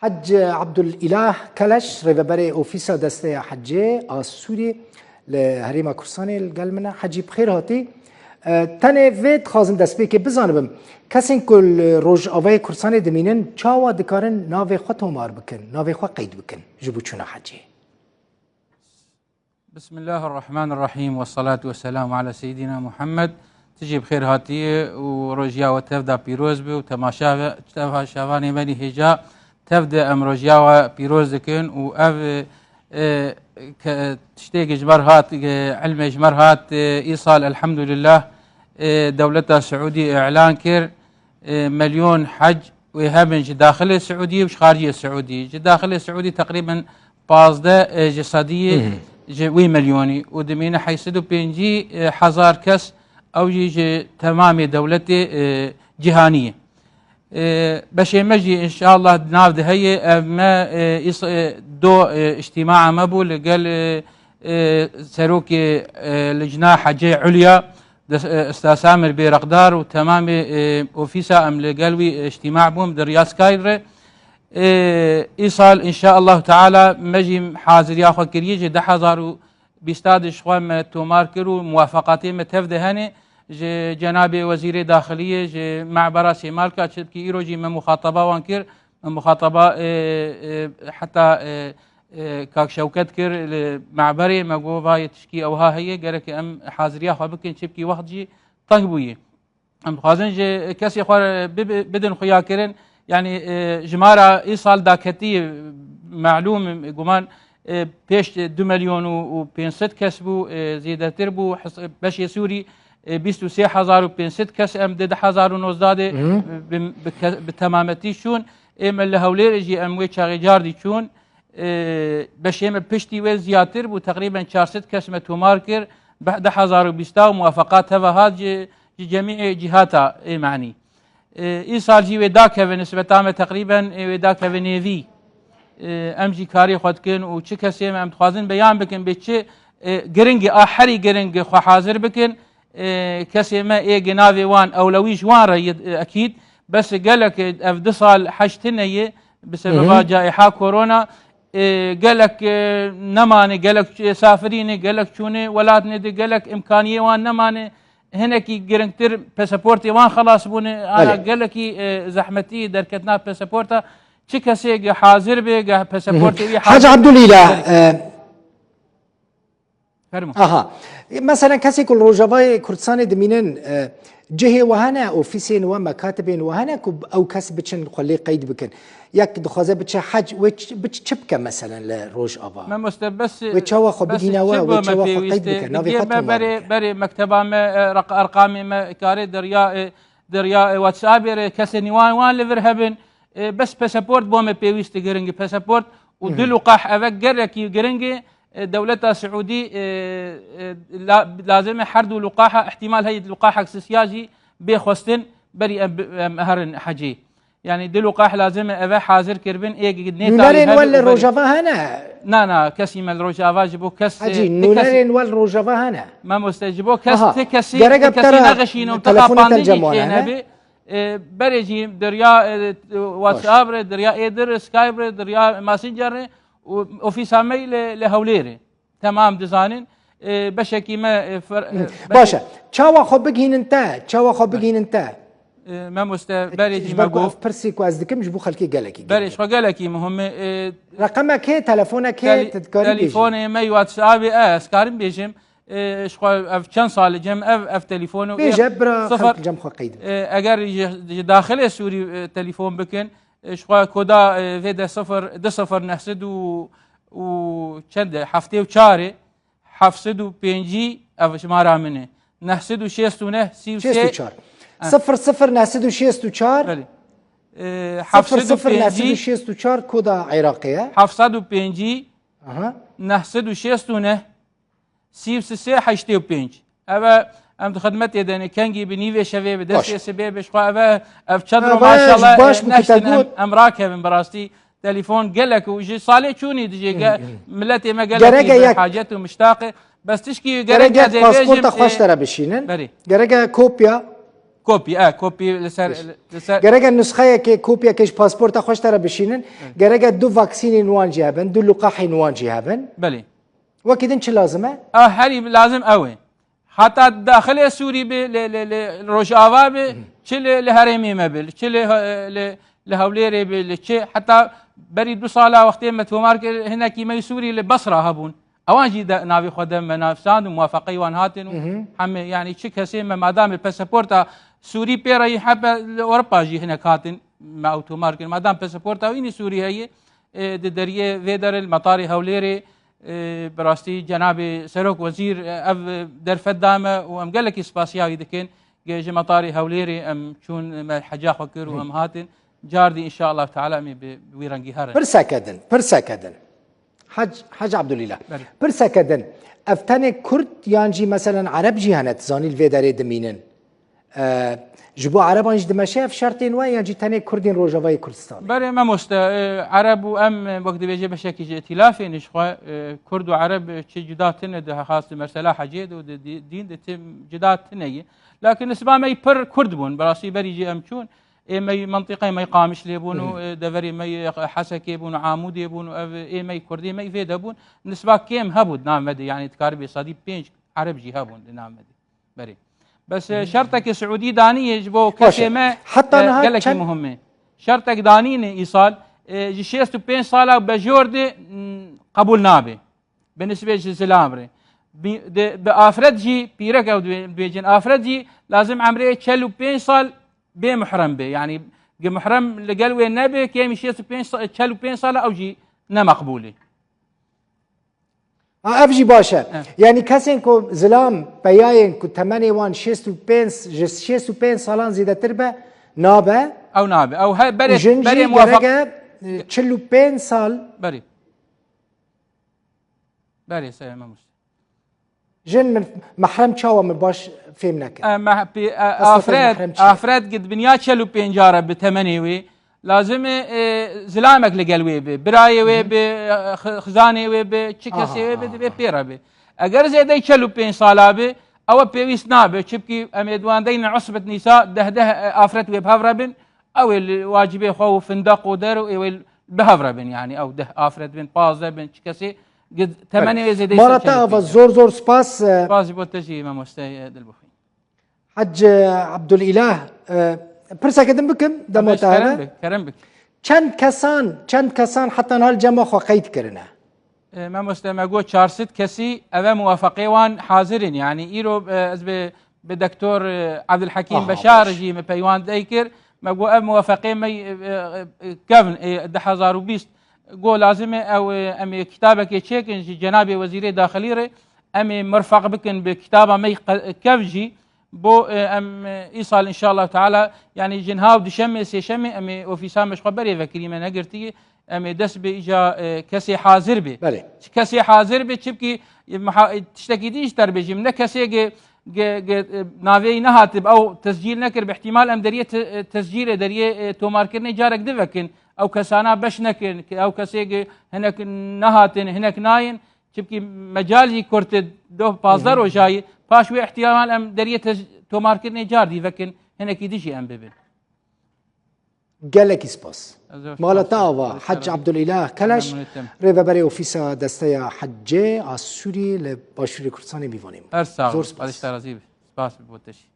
حج عبد الإله كلش ريفبري أوفيسا دستي حجي سوري لهريما كرساني القلمنا حجي بخير هاتي تاني فيت خازم دست بيكي بزانبم كسين كل روج أوي كرساني دمينن چاوا دكارن ناوي خطو مار بكن ناوي خوا قيد بكن جبو چونا حجي. بسم الله الرحمن الرحيم والصلاة والسلام على سيدنا محمد. تجي بخير هاتي وروجيا وتبدا بيروز بي وتماشا شافاني مالي هجا تبدا ام روجيا وبيروز كن واف تشتيق جمر هات علم جمر هات ايصال الحمد لله دولتها السعودية اعلان كر مليون حج ويهبن داخل السعودية وش خارج السعودية. داخل السعودية تقريبا بازده جسدية وي مليوني ودمينا حيسدو بينجي حزار كس او جي تمام دولتي جهانيه باش مجي ان شاء الله نافذ هي ما دو اجتماع مبول قال سروكي لجنه حجي عليا استاذ سامر بيرقدار وتمام اوفيسا ام قالوي اجتماع بوم درياس كاير ايصال ان شاء الله تعالى مجي حاضر ياخذ كريجي 10000 بيستاد شخوام تومار كرو موافقاتي متفده هني جناب وزير داخلية معبر سيمالكا تشبكي إيروجي من مخاطبة وانكر من مخاطبة حتى كاك شوكت كر معبري مقوفا يتشكي أوها هي قالك أم حاضرية خابكين تشبكي وقت جي طنقبوية أم خازن جي كسي خوار بدن خيا كرن يعني جمارة إيصال داكتي معلوم قمان بيش 2 مليون و 500 كسبو زيادة تربو باشي سوري 23500 كس ام 10019 بتمامتي شون ام اللي هولير جي ام وي شاغي جاردي شون باش ام بشتي وي زياتر بو تقريبا 400 كس متوماركر بعد 10020 موافقات هذا جميع جهاتها معني ايصال جي وداك بالنسبه تامه تقريبا وداك نيفي ام جي كاري خد كن و تشي كسي ام تخازن بيان بكن بتشي جرينج احري جرينج خو حاضر بكن كسي ما جنافي وان اولويش وان اكيد بس قال لك افدصال حشتنيه بسبب جائحه كورونا قال لك نماني قال لك سافريني قال لك شوني ولاتني قال لك امكانيه وان نماني هناك جرينتر باسبورتي وان خلاص بوني انا قال لك زحمتي دركتنا باسبورتا شي كسي حاضر بي باسبورتي حاج عبد الاله مثلا كسي كل روجافاي كردستان دمينن جهه وهنا اوفيسين ومكاتبين وهنا او كسب بتشن خلي قيد بكن ياك دخوزه بتش حج بتشبكه مثلا لروج افا ما مستبس وتشوا خو بدينا وتشوا خو قيد بكن نافي خطوه بري مكتبه ما ارقام ما كاري دريا واتساب كسني وان ليفرهبن بس باسبورت بوم بيويست جرينج باسبورت ودلو قاح افكر كي جرينج دولتها السعودي لازم حردوا لقاحة احتمال هي لقاحة سياجي بيخوستن بري مهرن حجي يعني دي لقاح لازم أبا حاضر كربن إيه قد نولارين ولا روجافا هنا نا كسي من الروجافا جبو كس حجي نولارين ولا روجافا هنا ما مستجبو كس تكسي نغشينو تلفونات الجموع بريجي دريا واتساب دريا ايدر سكايب دريا ماسنجر وفي ميل لهوليري تمام ديزاين بشكي ما باشا تشاوا خو بگين انت ما مستبرج ما قف برسيك وازدكم جبو خلكي قالكي بريش خو قالكي مهم رقمك هي تلفونك هي تذكري تليفوني ما واتساب اسكارم بيجم شخو اف كان صار جم اف تليفونه بيجبر صفر جم خو قيد اگر داخل سوري تليفون بكن شخوا كودا فيدا 0 نحسد و چند هفته و 4 705 اف شماره منه نحسد و 6 33 0 نحسد و 6 بله 0 نحسد و 6 كودا عراقيه 705 نحسد و 6 33 اما ام خدمت يدني كانجي بنيفي شباب بدرس سبب شخوا ابا افشدرو ما شاء الله امراكه من براستي تليفون قال لك وجي صالح شوني دجي ملتي ما قال لك حاجته مشتاقه بس تشكي قرقه باسبورت خوش ترى بشينن قرقه كوبيا كوبي لسر گرگ نسخه که کپی کش پاسپورت خوش تر بشینن گرگ دو واکسین نوان جهبن دو لقاح نوان جهبن بله وكذا شو لازمه؟ هري لازم قوي حتى داخل سوري روجافا بشل لهرمي مبل شل لهوليري بل حتى بري 2 صاله وقتين ما تومارك هنا كيما سوري لبصره هبون اوان جي نافي خدم منافسان وموافقي وان هاتن حم يعني شي كسيم ما دام الباسبورت سوري بيرا يحب اوروبا جي هنا كاتن ما اوتومارك ما دام باسبورت ويني سوري هي دريه فيدر المطاري هوليري براستي جناب سروك وزير اف درفت دامه وام قال لك سباسياوي دكين جي مطاري هوليري ام شون حجا خكر وام هاتن جاردي ان شاء الله تعالى مي بويرنجي هره برسكدن حج عبد الله برسكدن افتني كرد يانجي مثلا عرب جهنت زاني الفيداري دمينن جبو عربان جد مشاف شرطين وين يجي تاني كردين روجافاي كردستان بري ما مست عرب وام وقت بيجي بشكل ائتلافي نشخوا كرد وعرب شي جداتن ده خاص مرسلا حجيد ودين ده جداتن لكن اسبا ما يبر كرد بون براسي بريجي امشون ما منطقه ما يقامش ليبونو دفري ما حسك يبون عامود يبون ما كردي ما يفيد بون نسبه كيم هبود نام يعني تكاربي صديق بينج عرب جي هبون نام بري بس شرطك سعودي داني يجبو كسمه حتى قال لك مهمه شرطك داني ايصال جي 65 صاله بجورد قبول نابه بالنسبه للزلامري بافرد جي بيرك او بيجن افرد جي لازم عمري 45 صال بمحرم به يعني محرم لقلوي النبي كيم 65 صاله او جي مقبوله افجي باشا يعني كاسين كو زلام بياين كو 8 65 سالان زيادة تربة نابه او هاي بري موافق 45 سال بري سي ما مش جن من محرم تشاوا من باش فهمناك افراد قد بنيات 45 جاره بثمانيوي لازم زلامك لقلوي برايوي بخزاني بشكسي ببيرا اگر زيدي 45 ساله به او بيويس نابه شبكي اميدوان دين عصبه نساء ده افرت بهفربن او الواجبي خو فندق ودر بهفربن يعني او ده افرت بن باز بن شكسي قد 8 زيدي مرتا زور سباس بوتجي ما مستي دلبخي حج عبد الاله برسا كدم بكم دموتها كرم بك چند کسان حتی نهال جمع خو قید کرنه ما مستمع قول 400 كسي أبا موافقي وان حاضرين يعني إيرو از بدكتور عبد الحكيم بشار جي مبيوان دايكر ما قول أب موافقي مي كفن ده 2020 قول لازم أو أمي كتابك يتشيكن جنابي وزيري داخلي أمي مرفق بكن بكتابة مي كفجي بو ام ايصال ان شاء الله تعالى يعني جنهاو دشمي سيشمي امي اوفيسا مش خبري فكري من نقرتي امي دس بيجا كسي حاضر بي كسي حاضر بي تشبكي تشتكي ديش تربيجي من كسي نافي نهاتب او تسجيل نكر باحتمال ام دريه تسجيل دريه توماركرني جارك دفكن او كسانا باش نكن او كسي هناك نهاتن هناك ناين تشبكي مجالي كرت دو بازار وجاي فاشوي احتمال ام دريه توماركرني جاردي فكن هنا كيديشي ام ببن قالك سباس مالتا حج عبد الاله كلش ريفبري اوفيسا دستيا حجه اسوري لباشوري كردستان میوانیم زور سپاس سپاس بوتشی